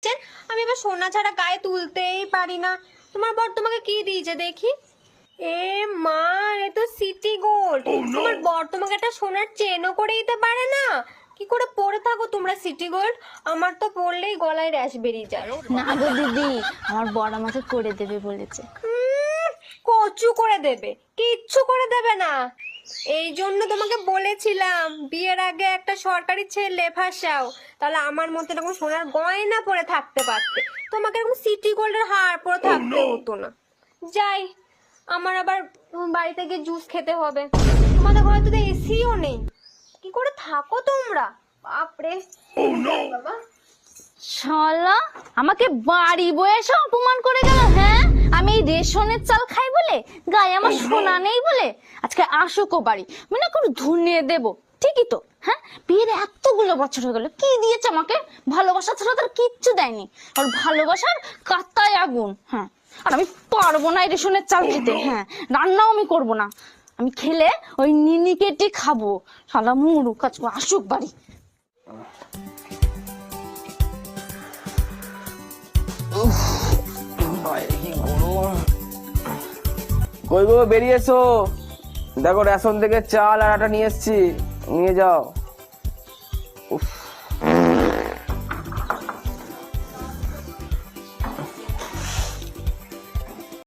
দিচ্ছেন, আমি এবার সোনা ছাড়া গায়ে তুলতেই পারি না। তোমার বর তোমাকে কি দিয়েছে দেখি? এ মা, এ তো সিটি গোল্ড। তোমার বর তোমাকে একটা সোনার চেনও করে দিতে পারে না? কি করে পরে থাকো তোমরা সিটি গোল্ড? আমার তো পরলেই গলায় র্যাশ বেরিয়ে যায়। না গো দিদি, আমার বর আমাকে করে দেবে বলেছে। কচু করে দেবে, কিচ্ছু করে দেবে না। এই জন্য তোমাকে বলেছিলাম বিয়ের আগে একটা সরকারি ছেলে ফাঁসাও, তাহলে আমার মতো এরকম সোনার গয়না পরে থাকতে পারতে, তোমাকে এরকম সিটি গোল্ডের হার পরে থাকতে হতো না। যাই, আমার আবার বাড়িতে গিয়ে জুস খেতে হবে। তোমাদের ঘরে তো এসিও নেই, কি করে থাকো তোমরা? বাপরে বাবা, শালা আমাকে বাড়ি বয়ে এসে অপমান করে গেল। হ্যাঁ, আমি এই রেশনের চাল খাই বলে, গায়ে আমার সোনা নেই বলে আজকে আসুক ও বাড়ি, মানে করে ধুনিয়ে দেবো। ঠিকই তো। হ্যাঁ, বিয়ের এতগুলো বছর হয়ে গেল, কি দিয়েছে আমাকে? ভালোবাসা ছাড়া তার কিচ্ছু দেয়নি। আর ভালোবাসার কাতায় আগুন। হ্যাঁ, আর আমি পারবো না এই রেশনের চাল খেতে। হ্যাঁ, রান্নাও আমি করবো না। আমি খেলে ওই নিনিকেটি খাবো। শালা মুরুখ, আজকে আসুক বাড়ি। কই গো, বেরিয়ে এসো। দেখো রেশন থেকে চাল আর আটা নিয়ে এসছি, নিয়ে যাও। উফ।